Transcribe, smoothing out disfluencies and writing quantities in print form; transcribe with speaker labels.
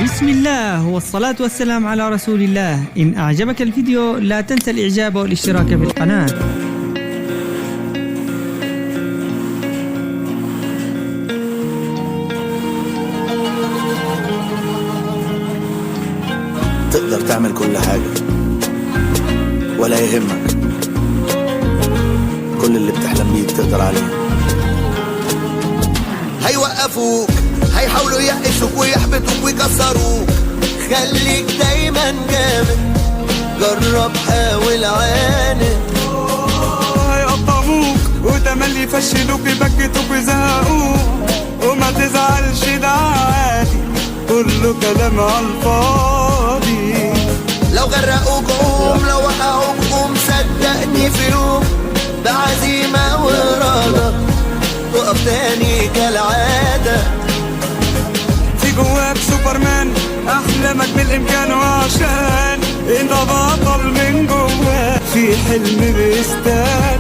Speaker 1: بسم الله والصلاة والسلام على رسول الله. إن أعجبك الفيديو لا تنسى الإعجاب والاشتراك في القناة.
Speaker 2: تقدر تعمل كل حاجة ولا يهمك، كل اللي بتحلم بيه تقدر عليه.
Speaker 3: هيوقفوك، هيحاولوا يقشوك ويحبطوك ويكسروك، خليك دايما جامد، جرب حاول عاند.
Speaker 4: هيقطعوك وتملي يفشلوك يبكتوك ويزهقوك، وما تزعلش ده عادي، كله كلام عالفاضي.
Speaker 3: لو غرقوك قوم، لو وقعوك قوم، صدقني في يوم بعزيمة وإرادة تقف تاني كالعادة.
Speaker 4: في جواك سوبرمان، أحلامك بالإمكان، وعشان انت بطل من جواك في حلم بيستناك.